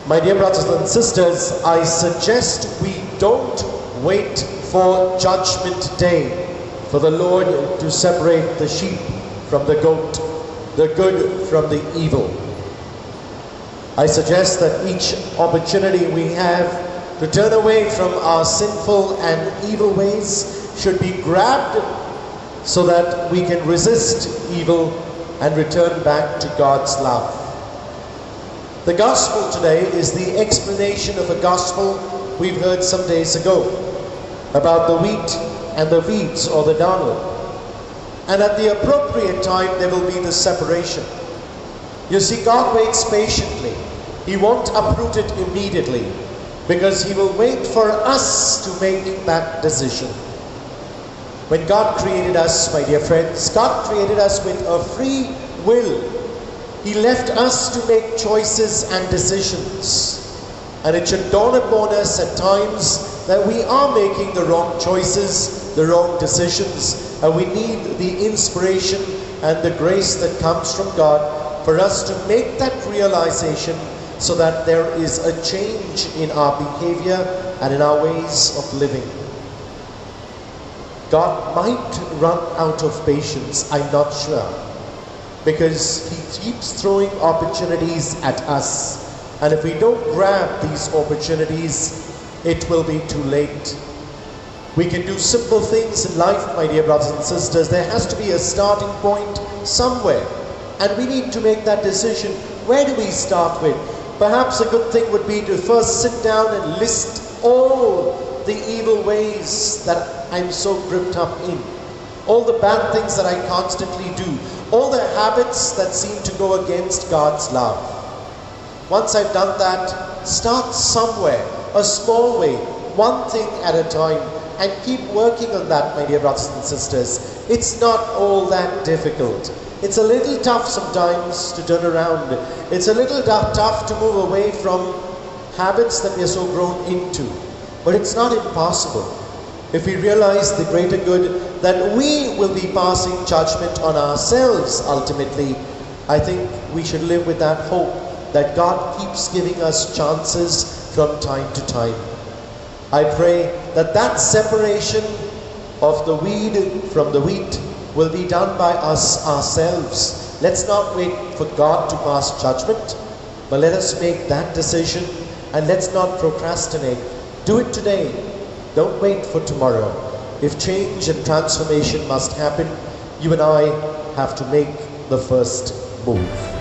My dear brothers and sisters, I suggest we don't wait for Judgment Day for the Lord to separate the sheep from the goat, the good from the evil. I suggest that each opportunity we have to turn away from our sinful and evil ways should be grabbed so that we can resist evil and return back to God's love. The gospel today is the explanation of a gospel we've heard some days ago about the wheat and the weeds or the darnel. And at the appropriate time there will be the separation. You see, God waits patiently. He won't uproot it immediately because He will wait for us to make that decision. When God created us, my dear friends, God created us with a free will. He left us to make choices and decisions. And it should dawn upon us at times that we are making the wrong choices, the wrong decisions, and we need the inspiration and the grace that comes from God for us to make that realization so that there is a change in our behavior and in our ways of living. God might run out of patience, I'm not sure, because He keeps throwing opportunities at us. And if we don't grab these opportunities, it will be too late. We can do simple things in life, my dear brothers and sisters. There has to be a starting point somewhere. And we need to make that decision. Where do we start with? Perhaps a good thing would be to first sit down and list all the evil ways that I'm so gripped up in. All the bad things that I constantly do. All the habits that seem to go against God's love. Once I've done that, start somewhere, a small way, one thing at a time, and keep working on that, my dear brothers and sisters. It's not all that difficult. It's a little tough sometimes to turn around. It's a little tough to move away from habits that we're so grown into. But it's not impossible. If we realize the greater good that we will be passing judgment on ourselves ultimately, I think we should live with that hope that God keeps giving us chances from time to time. I pray that that separation of the weed from the wheat will be done by us ourselves. Let's not wait for God to pass judgment, but let us make that decision and let's not procrastinate. Do it today. Don't wait for tomorrow. If change and transformation must happen, you and I have to make the first move.